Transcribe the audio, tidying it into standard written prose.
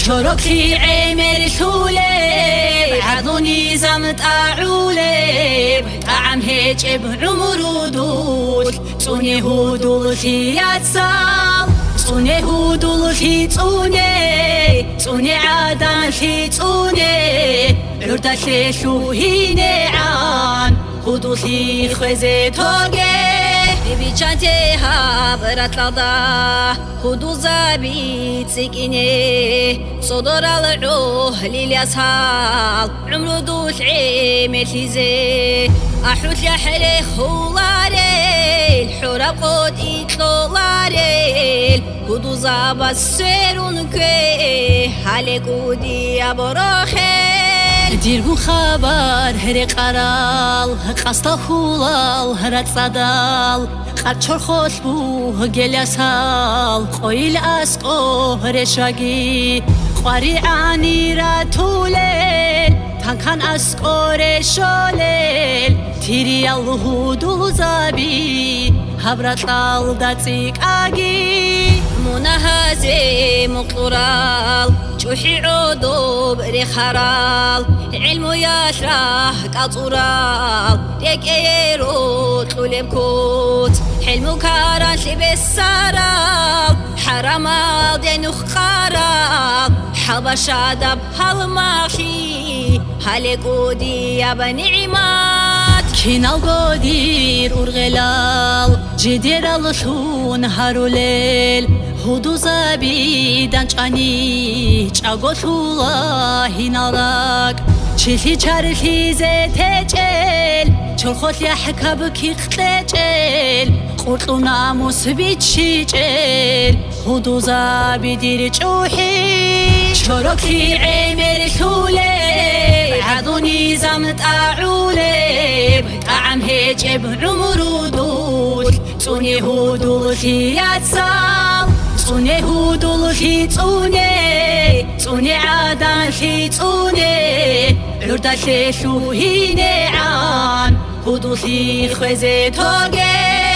شركي عمر شولي عضوني زمت أعولي طعم هيج بعمر دول صوني هدول خيات سال صوني هدول خي صوني عادان خي صوني عرضة شو هيني عن هدول خي خوزي توغي بيجانتها برات لدا هدو زابيت سكيني صدر العوه لليسهال عمرو دوش عيمت لزي أحوت لحري خولاريل حراب قد إطلو لاريل هدو زابا سيرون كي حالي قودي أبراخيل ديرغو خبر هري قرال قاستا خولال هرات صدال قرچور خوش بو گل سال قویل از قهر شگی خواری عنی را طولیل تنکن از قهر شالیل تیری الهدو زبی حبرت لالدتیک اگی منهزي مقطورال جوحي عودو بري خرال علمو يشرح قطورال يكيرو طلب كوت حلمو كاران شبه السرال حرام دينو خارال حبش عدب هالماشي هالكودي يا بنعمات كينال قدير أرغلال جدير اللشون هاروليل هدو زبیدن چانی چاگو شولا هینالک چیلی چرخی زتچل چل خود یحکب کی قتچل قرطو ناموس بیچیچل هدو زبیدیر چوحی شرکی عمر شوله عدونی زمت أعولي طعم هيج بعمر دول صوني هدول خيات سال صوني هدول خي صوني عادان خي صوني عرضة شو هيني عن هدول خي خوزي توغي